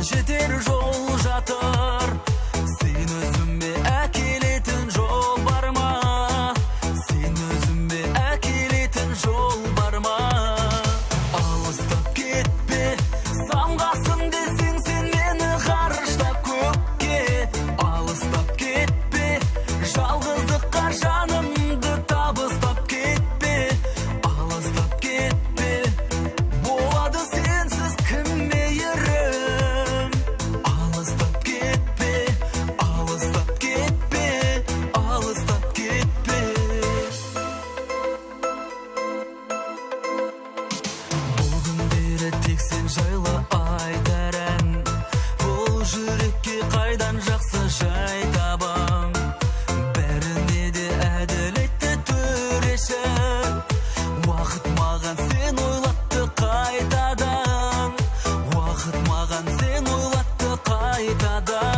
жетер жол жатыр. Сен өзіме әкелетін жол бар ма? Сен өзіме әкелетін жол бар ма? Алыстап кетпе, самғасын десең сен мені ғарыштап көкке. Алыстап кетпе, жалғыздыққа жанымды табыстап кетпе. Алыстап кетпе, болады сенсіз кім мейірім. Алыстап кетпе, алыстап кетпе, алыстап кетпе. Бұл күндері тек сен жайлы айтар ән, бұл жүрекке қайдан жақсы жай табам. Бәріне де әділетті төреші, уақыт маған сен ойлатты қайтадан. Уақыт маған сен ойлатты қайтадан.